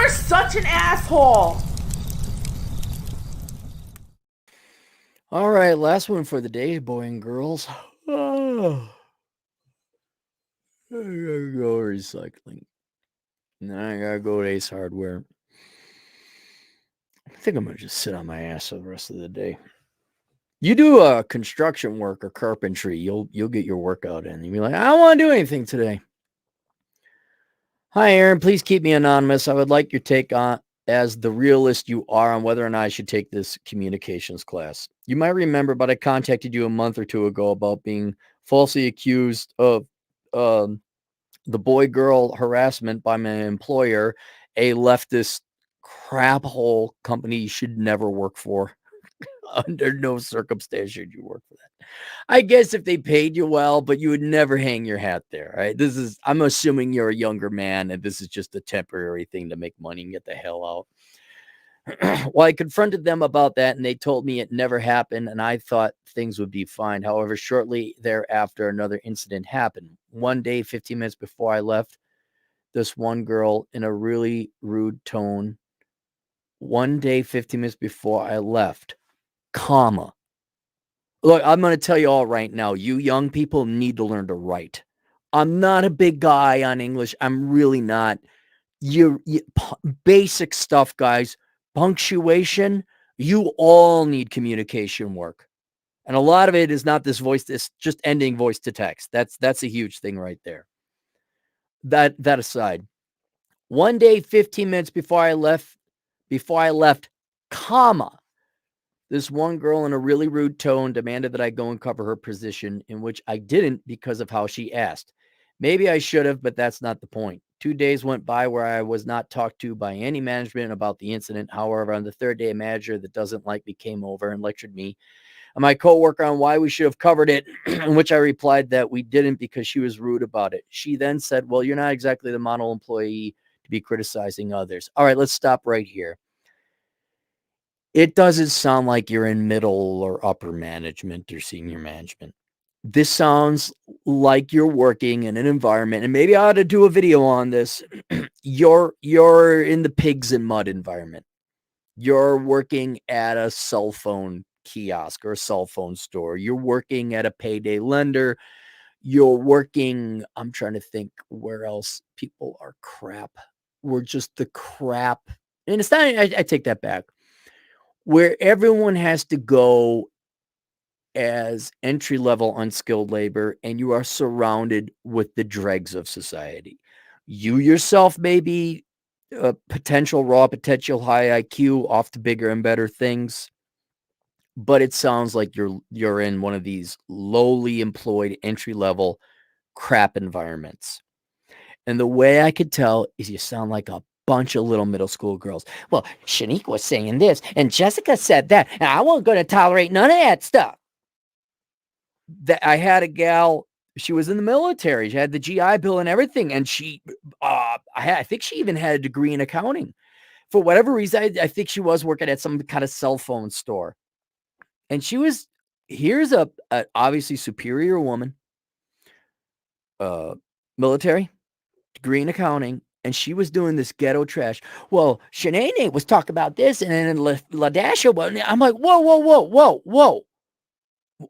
You're such an asshole. All right, last one for the day, boy and girls. Oh, I gotta go recycling. And then I gotta go to Ace Hardware. I think I'm gonna just sit on my ass for the rest of the day. You do construction work or carpentry, you'll get your workout in. You'll be like, I don't want to do anything today. Hi, Aaron. Please keep me anonymous. I would like your take on, as the realist you are, on whether or not I should take this communications class. You might remember, but I contacted you a month or two ago about being falsely accused of the boy-girl harassment by my employer, a leftist crap hole company you should never work for. Under no circumstance should you work for that. I guess if they paid you well, but you would never hang your hat there, right? I'm assuming you're a younger man and this is just a temporary thing to make money and get the hell out. Well, I confronted them about that and they told me it never happened and I thought things would be fine. However, shortly thereafter, another incident happened. One day, 15 minutes before I left, this one girl in a really rude tone, 15 minutes before I left, comma. Look, I'm going to tell you all right now, you young people need to learn to write. I'm not a big guy on English. I'm really not. Basic stuff, guys. Punctuation, you all need communication work. And a lot of it is not this just ending voice to text. That's a huge thing right there. That aside, one day, 15 minutes before I left, comma, this one girl in a really rude tone demanded that I go and cover her position, in which I didn't because of how she asked. Maybe I should have, but that's not the point. 2 days went by where I was not talked to by any management about the incident. However, on the third day, a manager that doesn't like me came over and lectured me and my coworker on why we should have covered it, in which I replied that we didn't because she was rude about it. She then said, well, you're not exactly the model employee to be criticizing others. All right, let's stop right here. It doesn't sound like you're in middle or upper management or senior management. This sounds like you're working in an environment, and maybe I ought to do a video on this. You're in the pigs and mud environment. You're working at a cell phone kiosk or a cell phone store. You're working at a payday lender. You're working, I'm trying to think where else people are crap. We're just the crap. And it's not, I take that back. Where everyone has to go as entry level unskilled labor and you are surrounded with the dregs of society. You yourself may be a potential high IQ, off to bigger and better things, but it sounds like you're in one of these lowly employed entry level crap environments. And the way I could tell is you sound like a bunch of little middle school girls. Well, Shanique was saying this and Jessica said that, and I wasn't going to tolerate none of that stuff. That I had a gal, she was in the military. She had the GI Bill and everything. And I think she even had a degree in accounting. For whatever reason, I think she was working at some kind of cell phone store. And here's a obviously superior woman, military, degree in accounting, and she was doing this ghetto trash. Well, Shanae was talking about this, and then LaDasha was. I'm like, whoa.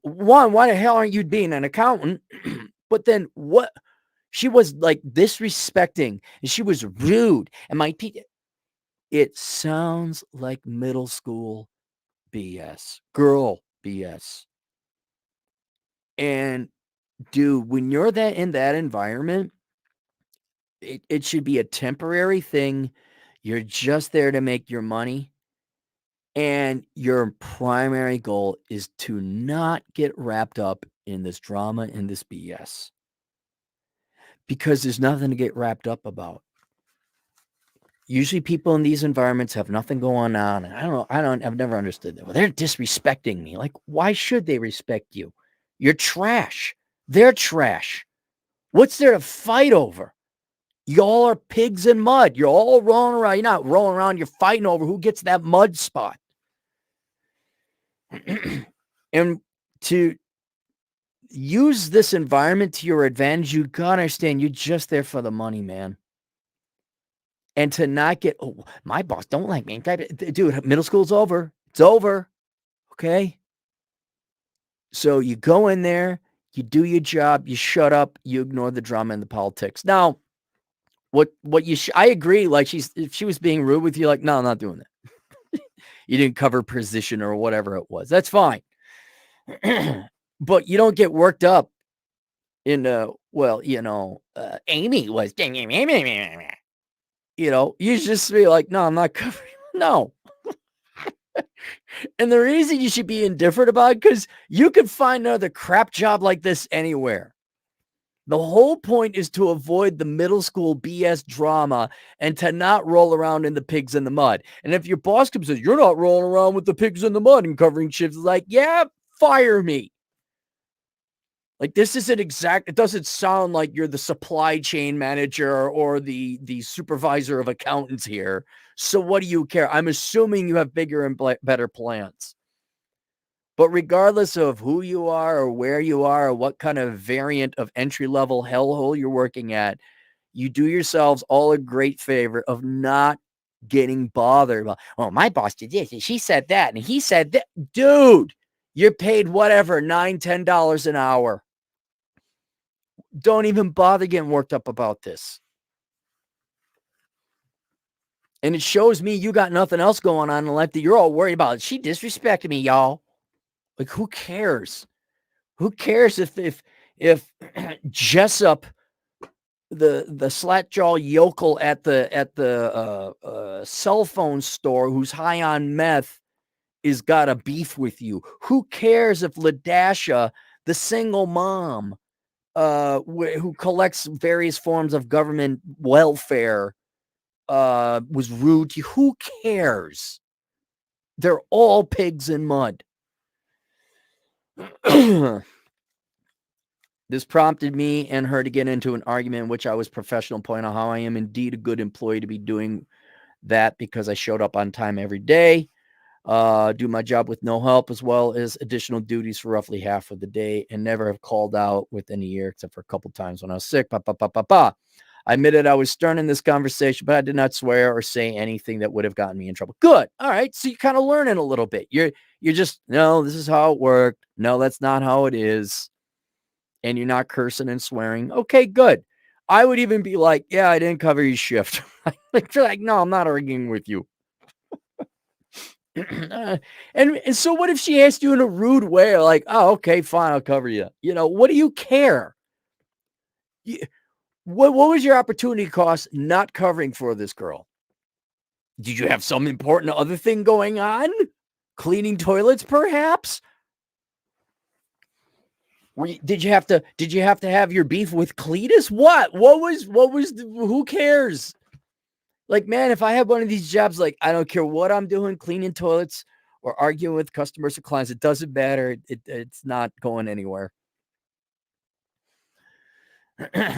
One, why the hell aren't you being an accountant? But then what? She was like disrespecting, and she was rude. And it sounds like middle school BS, girl BS. And dude, when you're in that environment, it should be a temporary thing. You're just there to make your money. And your primary goal is to not get wrapped up in this drama and this BS. Because there's nothing to get wrapped up about. Usually people in these environments have nothing going on. And I've never understood that. Well, they're disrespecting me. Like, why should they respect you? You're trash. They're trash. What's there to fight over? Y'all are pigs in mud. You're all rolling around. You're not rolling around. You're fighting over who gets that mud spot. And to use this environment to your advantage, you gotta understand you're just there for the money, man. And to not get, oh, my boss don't like me. Dude, middle school's over. It's over. Okay. So you go in there, you do your job, you shut up, you ignore the drama and the politics. Now, I agree. Like if she was being rude with you, like, no, I'm not doing that. You didn't cover position or whatever it was. That's fine. But you don't get worked up in, Amy was, you just be like, no, I'm not covering. No. And the reason you should be indifferent about it, because you can find another crap job like this anywhere. The whole point is to avoid the middle school BS drama and to not roll around in the pigs in the mud. And if your boss comes and says, you're not rolling around with the pigs in the mud and covering shifts, like, yeah, fire me. Like, this isn't exact. It doesn't sound like you're the supply chain manager or the supervisor of accountants here. So what do you care? I'm assuming you have bigger and better plans. But regardless of who you are or where you are or what kind of variant of entry-level hellhole you're working at, you do yourselves all a great favor of not getting bothered about, oh, my boss did this and she said that and he said that. Dude, you're paid whatever, $9, $10 an hour. Don't even bother getting worked up about this. And it shows me you got nothing else going on in life that you're all worried about. She disrespected me, y'all. Like, who cares? Who cares if Jessup, the slat jaw yokel at the cell phone store who's high on meth is got a beef with you? Who cares if Ladasha, the single mom, who collects various forms of government welfare, was rude to you? Who cares? They're all pigs in mud. This prompted me and her to get into an argument in which I was professional, point out how I am indeed a good employee to be doing that because I showed up on time every day, do my job with no help, as well as additional duties for roughly half of the day, and never have called out within a year except for a couple times when I was sick. I admitted I was stern in this conversation, but I did not swear or say anything that would have gotten me in trouble. Good. All right. So you're kind of learning a little bit. You're just, no, this is how it worked. No, that's not how it is. And you're not cursing and swearing. Okay, good. I would even be like, yeah, I didn't cover your shift. Like, no, I'm not arguing with you. And so what if she asked you in a rude way, like, oh, okay, fine, I'll cover you. What do you care? What was your opportunity cost not covering for this girl? Did you have some important other thing going on? Cleaning toilets, perhaps? Did you have to have your beef with Cletus? What was who cares? Like, man, if I had one of these jobs, like, I don't care what I'm doing, cleaning toilets or arguing with customers or clients, it doesn't matter. It's not going anywhere.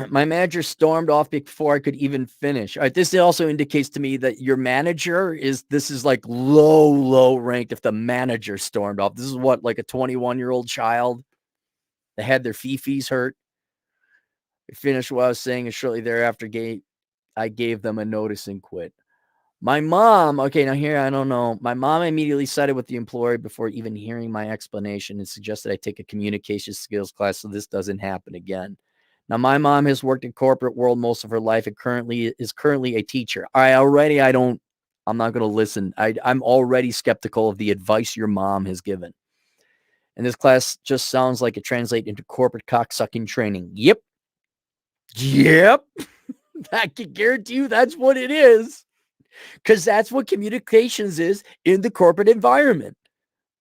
My manager stormed off before I could even finish. All right, this also indicates to me that your manager is like low ranked if the manager stormed off. This is what, like a 21-year-old child that had their fifis hurt. I finished what I was saying, and shortly thereafter I gave them a notice and quit. My mom, okay, now here, I don't know. My mom immediately sided with the employer before even hearing my explanation and suggested I take a communication skills class so this doesn't happen again. Now, my mom has worked in corporate world most of her life and is currently a teacher. I'm not going to listen. I'm already skeptical of the advice your mom has given. And this class just sounds like it translates into corporate cocksucking training. Yep. I can guarantee you that's what it is. Because that's what communications is in the corporate environment.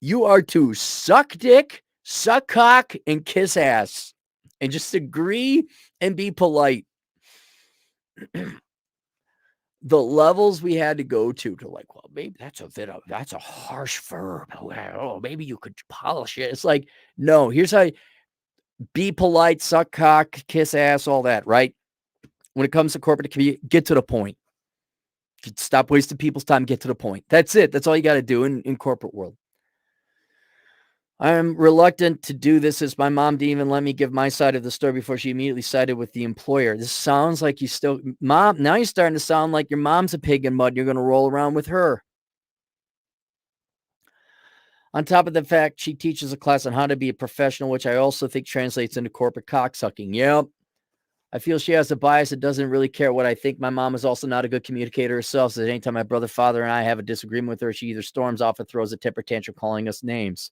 You are to suck dick, suck cock, and kiss ass. And just agree and be polite. The levels we had to go to like, well, maybe that's a harsh verb. Oh, maybe you could polish it. It's like, no, here's how be polite, suck cock, kiss ass, all that, right? When it comes to corporate community, get to the point. Stop wasting people's time, get to the point. That's it. That's all you got to do in corporate world. I am reluctant to do this as my mom didn't even let me give my side of the story before she immediately sided with the employer. This sounds like you still, mom, now you're starting to sound like your mom's a pig in mud. You're going to roll around with her. On top of the fact, she teaches a class on how to be a professional, which I also think translates into corporate cocksucking. Yep. I feel she has a bias that doesn't really care what I think. My mom is also not a good communicator herself, so anytime my brother, father, and I have a disagreement with her, she either storms off or throws a temper tantrum calling us names.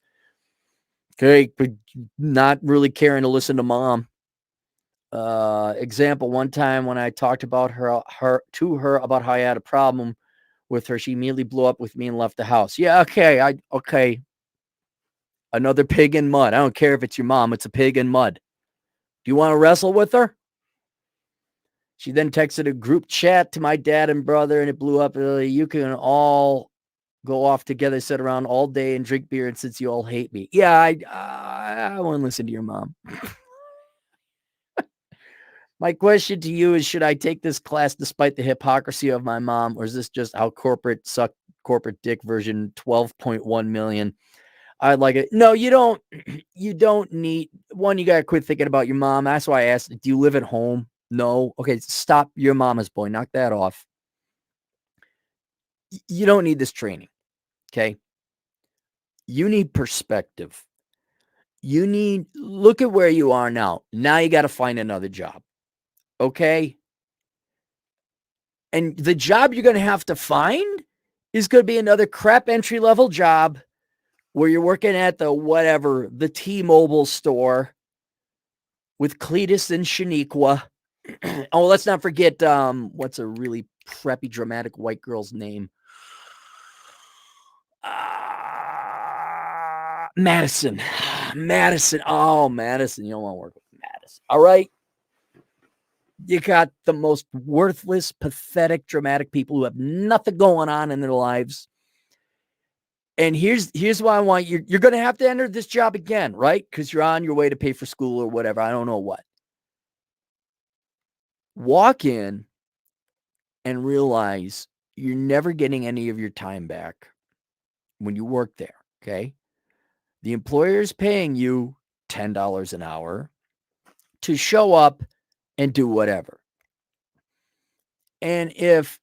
Okay, but not really caring to listen to mom. Example, one time when I talked about her about how I had a problem with her, she immediately blew up with me and left the house. Yeah, okay. Another pig in mud. I don't care if it's your mom, it's a pig in mud. Do you want to wrestle with her? She then texted a group chat to my dad and brother, and it blew up. You can all go off together, sit around all day and drink beer, and since you all hate me. Yeah, I won't listen to your mom. My question to you is, should I take this class despite the hypocrisy of my mom, or is this just how corporate dick version 12.1 million? I'd like it. No, you don't. You don't need one. You got to quit thinking about your mom. That's why I asked, do you live at home? No. Okay, stop. Your mama's boy. Knock that off. You don't need this training. Okay. You need perspective. Look at where you are now. Now you got to find another job. Okay. And the job you're going to have to find is going to be another crap entry level job where you're working at the T-Mobile store with Cletus and Shaniqua. Oh, let's not forget, what's a really preppy, dramatic white girl's name? Madison. Madison. Oh, Madison. You don't want to work with Madison. All right. You got the most worthless, pathetic, dramatic people who have nothing going on in their lives. And here's why I want you. You're going to have to enter this job again, right? Because you're on your way to pay for school or whatever. I don't know what. Walk in and realize you're never getting any of your time back when you work there, okay? The employer is paying you $10 an hour to show up and do whatever. And if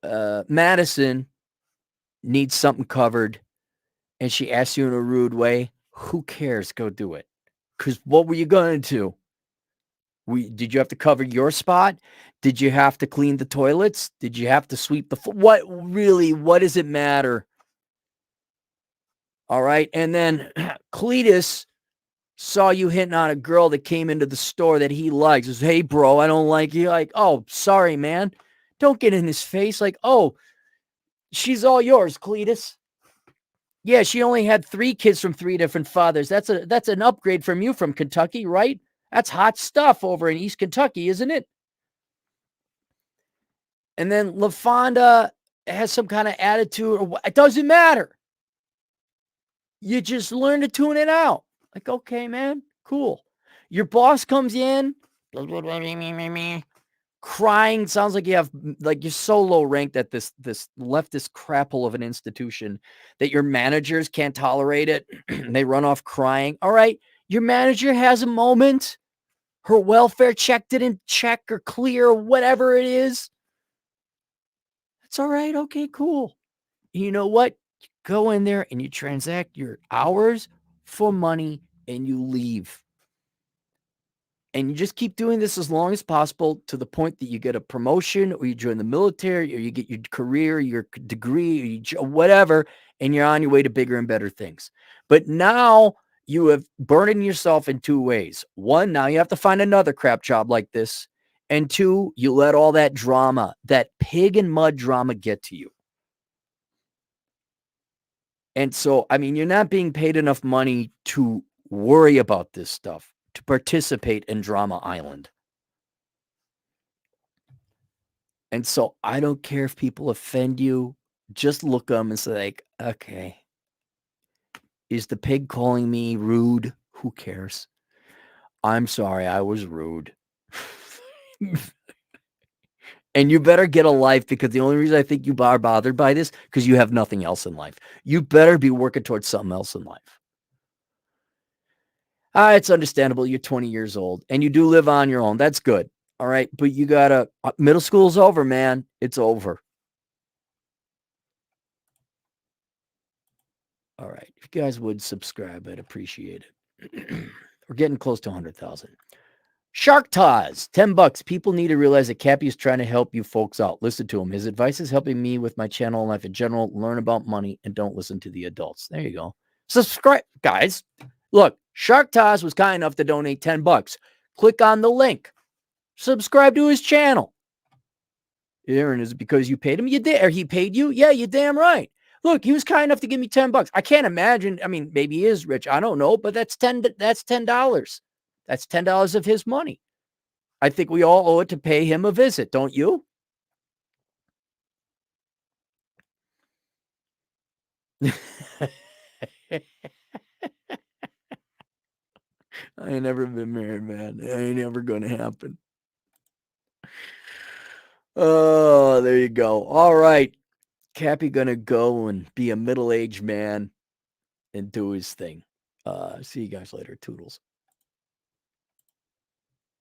Madison needs something covered and she asks you in a rude way, who cares? Go do it. Because what were you going to do? Did you have to cover your spot? Did you have to clean the toilets? Did you have to sweep the floor? What does it matter? All right. And then Cletus saw you hitting on a girl that came into the store that he likes. Says, hey, bro, I don't like you. Like, oh, sorry, man. Don't get in his face. Like, oh, she's all yours, Cletus. Yeah, she only had 3 kids from 3 different fathers. That's an upgrade from you from Kentucky, right? That's hot stuff over in East Kentucky, isn't it? And then LaFonda has some kind of attitude. It doesn't matter. You just learn to tune it out. Like, okay, man, cool. Your boss comes in, crying. Sounds like you're so low ranked at this leftist crapple of an institution that your managers can't tolerate it. They run off crying. All right, your manager has a moment. Her welfare check didn't check or clear or whatever it is. It's all right. Okay, cool. You know what? You go in there and you transact your hours for money and you leave. And you just keep doing this as long as possible to the point that you get a promotion or you join the military or you get your career, your degree, or whatever, and you're on your way to bigger and better things. But now you have burdened yourself in 2 ways. 1, now you have to find another crap job like this. And 2, you let all that drama, that pig and mud drama get to you. And so, I mean, you're not being paid enough money to worry about this stuff, to participate in Drama Island. And so I don't care if people offend you. Just look them and say, like, okay, is the pig calling me rude? Who cares? I'm sorry, I was rude. And you better get a life, because the only reason I think you are bothered by this, because you have nothing else in life. You better be working towards something else in life. It's understandable. You're 20 years old and you do live on your own. That's good. All right. But you gotta, middle school's over, man. It's over. All right. If you guys would subscribe, I'd appreciate it. We're getting close to 100,000. Shark Taz, $10. People need to realize that Cappy is trying to help you folks out. Listen to him. His advice is helping me with my channel and life in general. Learn about money and don't listen to the adults. There you go. Subscribe, guys. Look, Shark Taz was kind enough to donate $10. Click on the link. Subscribe to his channel. Aaron, is it because you paid him? You did. Or he paid you? Yeah, you damn right. Look, he was kind enough to give me $10. I can't imagine. I mean, maybe he is rich. I don't know, but that's $10. That's $10. That's $10 of his money. I think we all owe it to pay him a visit, don't you? I ain't never been married, man. It ain't ever going to happen. Oh, there you go. All right. Cappy going to go and be a middle-aged man and do his thing. See you guys later. Toodles.